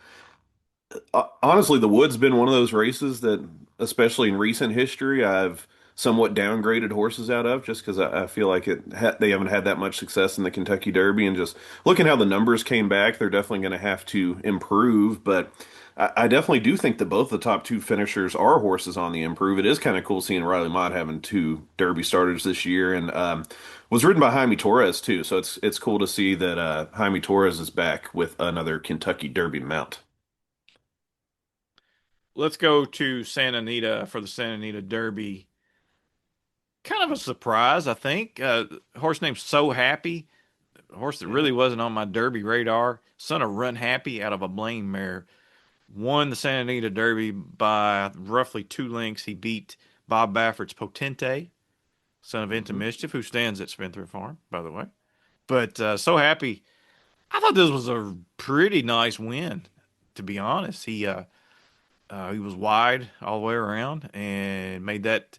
C: honestly, the Wood's been one of those races that, especially in recent history, I've somewhat downgraded horses out of just because I feel like they haven't had that much success in the Kentucky Derby. And just looking how the numbers came back, they're definitely going to have to improve. But I definitely do think that both the top 2 finishers are horses on the improve. It is kind of cool seeing Riley Mott having 2 Derby starters this year, and was ridden by Jaime Torres too. So it's cool to see that Jaime Torres is back with another Kentucky Derby mount.
B: Let's go to Santa Anita for the Santa Anita Derby. Kind of a surprise, I think. Horse named So Happy, a horse that really wasn't on my Derby radar. Son of Run Happy out of a Blaine mare. Won the Santa Anita Derby by roughly 2 lengths. He beat Bob Baffert's Potente, son of Into Mischief, who stands at Spendthrift Farm, by the way. But So Happy, I thought this was a pretty nice win, to be honest. He was wide all the way around and made that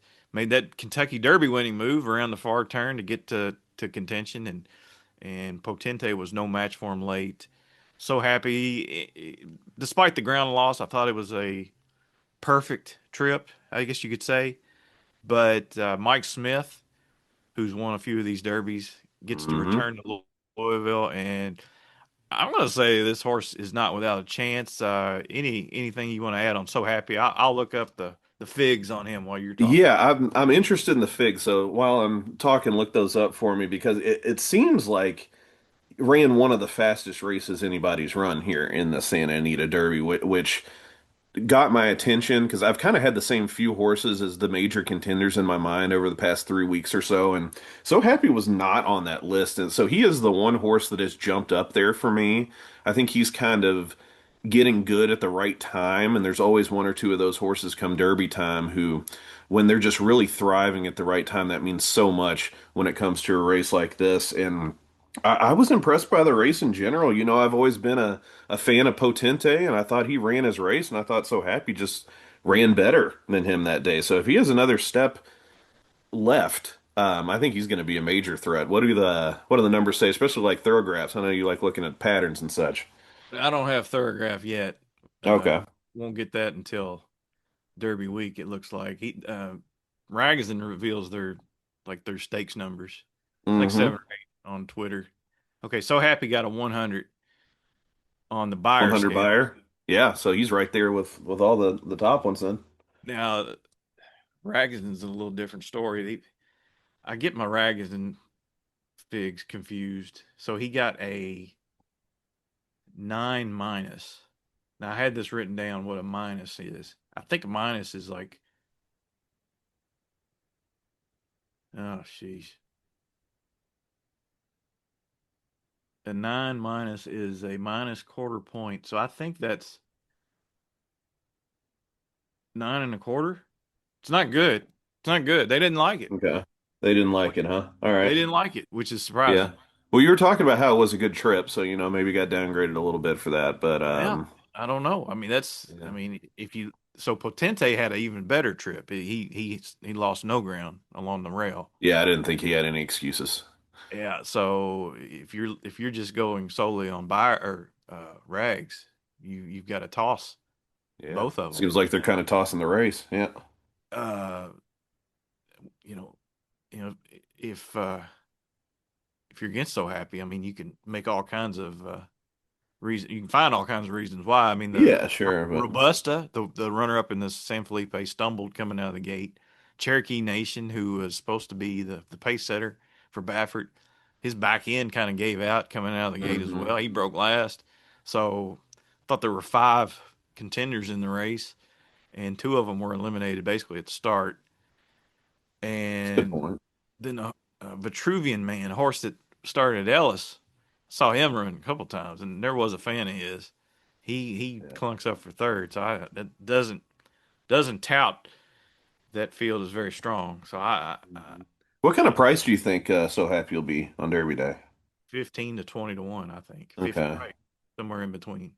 B: Kentucky Derby winning move around the far turn to get to contention, and Potente was no match for him late. So Happy, despite the ground loss, I thought it was a perfect trip, I guess you could say. But Mike Smith, who's won a few of these derbies, gets to return to Louisville, and I'm going to say this horse is not without a chance. Anything you want to add on So Happy? I'll look up the figs on him while you're talking.
C: Yeah, I'm interested in the figs. So while I'm talking, look those up for me because it seems like ran one of the fastest races anybody's run here in the Santa Anita Derby, which got my attention because I've kind of had the same few horses as the major contenders in my mind over the past 3 weeks or so, and So Happy was not on that list, and so he is the one horse that has jumped up there for me. I think he's kind of getting good at the right time, and there's always one or two of those horses come Derby time who, when they're just really thriving at the right time, that means so much when it comes to a race like this. And I was impressed by the race in general. I've always been a fan of Potente, and I thought he ran his race, and I thought So Happy just ran better than him that day. So if he has another step left, I think he's going to be a major threat. What do the numbers say, especially like thoroughgraphs? I know you like looking at patterns and such.
B: I don't have Thoroughgraph yet. Uh,
C: Okay.
B: won't get that until Derby week. It looks like Ragozin reveals their stakes numbers, like
C: Mm-hmm.
B: 7 or 8 on Twitter. Okay, So Happy got a 100 on the buyer
C: 100
B: scale.
C: buyer. Yeah, so he's right there with all the top ones then.
B: Now Ragozin's a little different story. I get my Ragozin figs confused. So he got a 9 minus. Now I had this written down what a minus is. I think a minus is like, oh sheesh. A 9 minus is a minus quarter point. So I think that's 9 1/4. It's not good. It's not good. They didn't like it.
C: Okay. They didn't like it, huh? All
B: They
C: right.
B: didn't like it, which is
C: Yeah.
B: surprising.
C: Well, you were talking about how it was a good trip, so maybe got downgraded a little bit for that, but
B: Yeah, I don't know. I mean, I
C: yeah.
B: mean, if you, so Potente had an even better trip. He lost no ground along the rail.
C: Yeah, I didn't think he had any excuses.
B: Yeah. So if you're just going solely on buy or rags, you've got to toss
C: Yeah.
B: both of them.
C: Seems like they're kind of tossing the race. Yeah.
B: Uh, you know, you know, if you're against So Happy, I mean, you can make all kinds of reason. You can find all kinds of reasons why. I mean, the
C: Yeah, sure, but
B: Robusta, the runner up in the San Felipe, stumbled coming out of the gate. Cherokee Nation, who was supposed to be the pace setter for Baffert, his back end kind of gave out coming out of the gate as
C: hmm
B: well. He broke last. So I thought there were 5 contenders in the race, and 2 of them were eliminated basically at the start.
C: It's a good
B: And
C: point.
B: then Vitruvian Man, a horse that started at Ellis, saw him run a couple times, and there was a fan of his. He
C: Yeah.
B: clunks up for third, so that doesn't tout that field is very strong. So I
C: Mhm. What kind of price do you think So Happy will be on Derby Day?
B: 15 to 20 to 1, I think. 50,
C: Okay.
B: right, somewhere in between.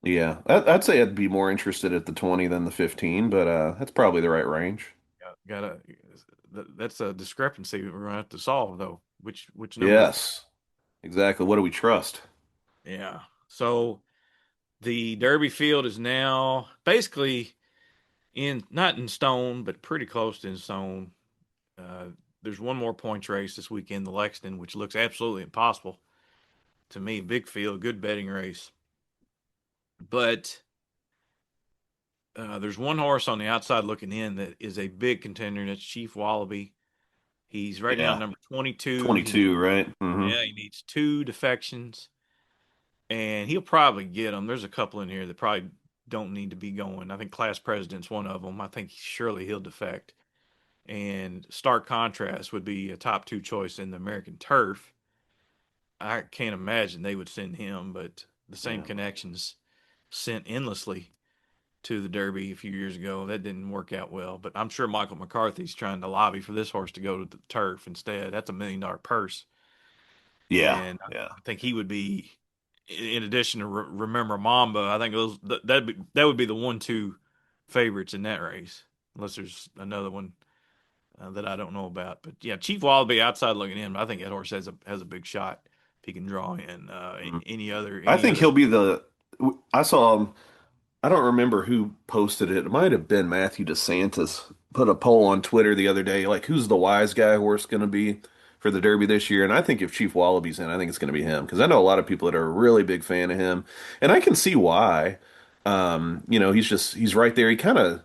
C: Yeah, I'd say I'd be more interested at the 20 than the 15, but that's probably the right range.
B: Got that's a discrepancy we're gonna have to solve though. Which number?
C: Yes, exactly. What do we trust?
B: Yeah. So the Derby field is now basically in not in stone, but pretty close to in stone. Uh, there's one more points race this weekend, the Lexington, which looks absolutely impossible to me. Big field, good betting race, but there's one horse on the outside looking in that is a big contender, and it's Chief Wallaby. He's right now
C: Yeah,
B: number 22.
C: 22, right?
B: Yeah, he needs 2 defections, and he'll probably get them. There's a couple in here that probably don't need to be going. I think Class President's one of them. I think surely he'll defect. And stark contrast would be a top 2 choice in the American turf. I can't imagine they would send him, but the same
C: Yeah.
B: connections sent endlessly to the Derby a few years ago. That didn't work out well, but I'm sure Michael McCarthy's trying to lobby for this horse to go to the turf instead. That's $1 million purse,
C: Yeah,
B: and
C: yeah.
B: I think he would be, in addition to Remember Mamba. I think that would be the 1-2 favorites in that race, unless there's another one that I don't know about. But yeah, Chief Wallaby outside looking in. But I think that horse has a big shot if he can draw in
C: Mhm.
B: any other
C: I
B: any
C: think
B: other.
C: he'll be the. I saw him. I don't remember who posted it. It might have been Matthew DeSantis put a poll on Twitter the other day, like who's the wise guy horse going to be for the Derby this year? And I think if Chief Wallaby's in, I think it's going to be him because I know a lot of people that are a really big fan of him, and I can see why. He's right there. He kind of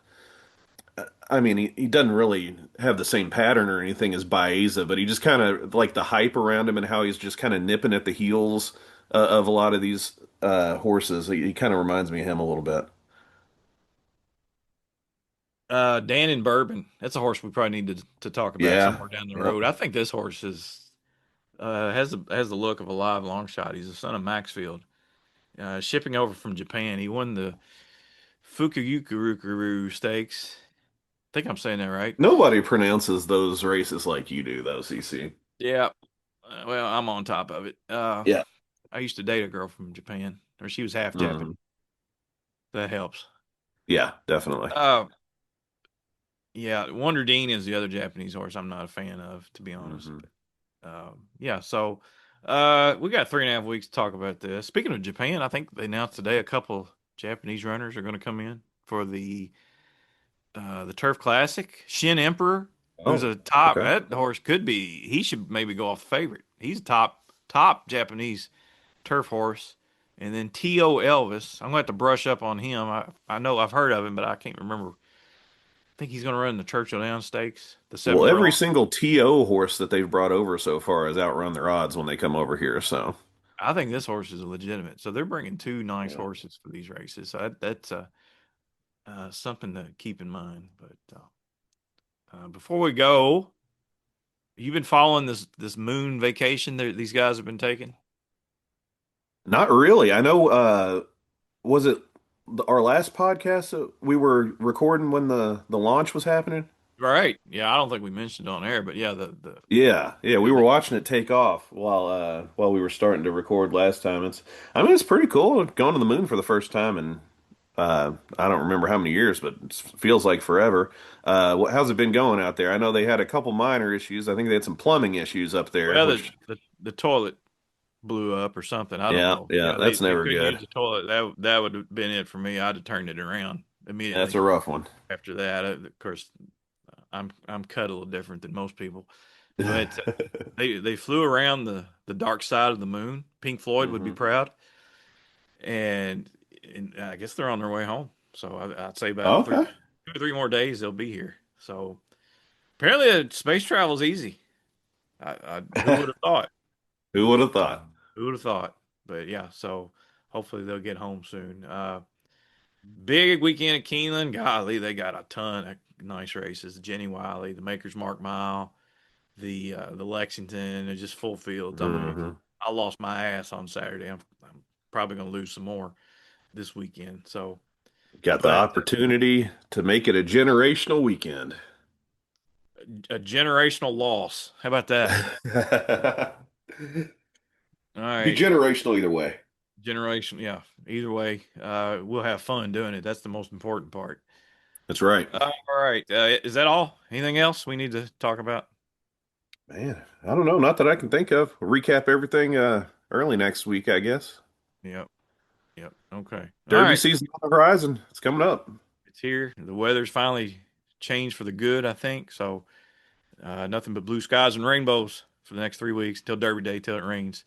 C: I mean, he doesn't really have the same pattern or anything as Baeza, but he just kind of like the hype around him and how he's just kind of nipping at the heels of a lot of these horses. He kind of reminds me of him a little bit.
B: Dan and Bourbon. That's a horse we probably need to talk about
C: Yeah.
B: somewhere down the
C: Yep.
B: road. I think this horse is has the look of a live long shot. He's the son of Maxfield. Shipping over from Japan, he won the Fukuyukurukuru Stakes. I think I'm saying that right.
C: Nobody pronounces those races like you do, though, CC.
B: Yeah. Well, I'm on top of it.
C: Yeah.
B: I used to date a girl from Japan, or she was half Japanese.
C: Mhm.
B: That helps.
C: Yeah, definitely.
B: Uh, yeah, Wonder Dean is the other Japanese horse I'm not a fan of, to be honest.
C: Mhm.
B: Yeah, so we got 3.5 weeks to talk about this. Speaking of Japan, I think they announced today a couple Japanese runners are going to come in for the Turf Classic. Shin Emperor, who's
C: Oh,
B: a top
C: okay.
B: that horse could be. He should maybe go off the favorite. He's a top Japanese turf horse. And then T.O. Elvis. I'm going to have to brush up on him. I know I've heard of him, but I can't remember. I think he's going to run the Churchill Down Stakes, the
C: Well,
B: 7 furlong.
C: every single TO horse that they've brought over so far has outrun their odds when they come over here. So,
B: I think this horse is legitimate. So they're bringing two nice
C: yeah.
B: horses for these races. So that's something to keep in mind. But before we go, you've been following this moon vacation that these guys have been taking,
C: Not really. I know, was it our last podcast that we were recording when the launch was happening?
B: right? Yeah, I don't think we mentioned it on air, but yeah,
C: Yeah, yeah, we were
B: the
C: watching it take off while we were starting to record last time. I mean, it's pretty cool going to the moon for the first time, and I don't remember how many years, but it feels like forever. How's it been going out there? I know they had a couple minor issues. I think they had some plumbing issues up there,
B: well
C: which
B: the toilet blew up or something. I don't
C: yeah,
B: know.
C: yeah,
B: Yeah,
C: that's
B: they
C: never
B: couldn't use
C: good.
B: the toilet. That would have been it for me. I'd have turned it around
C: That's
B: immediately
C: a rough one.
B: after that. Of course, I'm cut a little different than most people, but they flew around the dark side of the moon. Pink Floyd would be
C: Hmm.
B: proud, and I guess they're on their way home. So I'd say about
C: Okay.
B: 2 or 3 more days they'll be here. So apparently, space travel is easy. Who would have thought?
C: Who would have thought?
B: Who would have thought? But yeah, so hopefully they'll get home soon. Big weekend at Keeneland. Golly, they got a ton of nice races. The Jenny Wiley, the Maker's Mark Mile, the Lexington, and just full fields. I mean,
C: Hmm.
B: I lost my ass on Saturday. I'm probably going to lose some more this weekend. So,
C: Got the
B: but
C: opportunity to make it a generational weekend.
B: a generational loss. How about that? All
C: Be
B: right.
C: generational either way.
B: Generation, yeah. Either way, we'll have fun doing it. That's the most important part.
C: That's right.
B: All right. Is that all? Anything else we need to talk about?
C: Man, I don't know. Not that I can think of. We'll recap everything early next week, I guess.
B: Yep. Yep. Okay. All
C: Derby
B: right.
C: season on the horizon. It's coming up.
B: It's here. The weather's finally changed for the good, I think. So nothing but blue skies and rainbows for the next 3 weeks till Derby Day, till it rains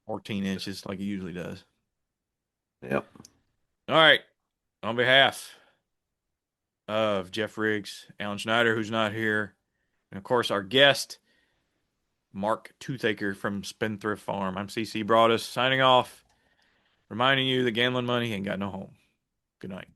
B: 14 inches like it usually does.
C: Yep.
B: All right. On behalf of Jeff Riggs, Alan Schneider, who's not here, and of course our guest, Mark Toothaker from Spendthrift Farm, I'm CC Broaddus signing off, reminding you that gambling money ain't got no home. Good night.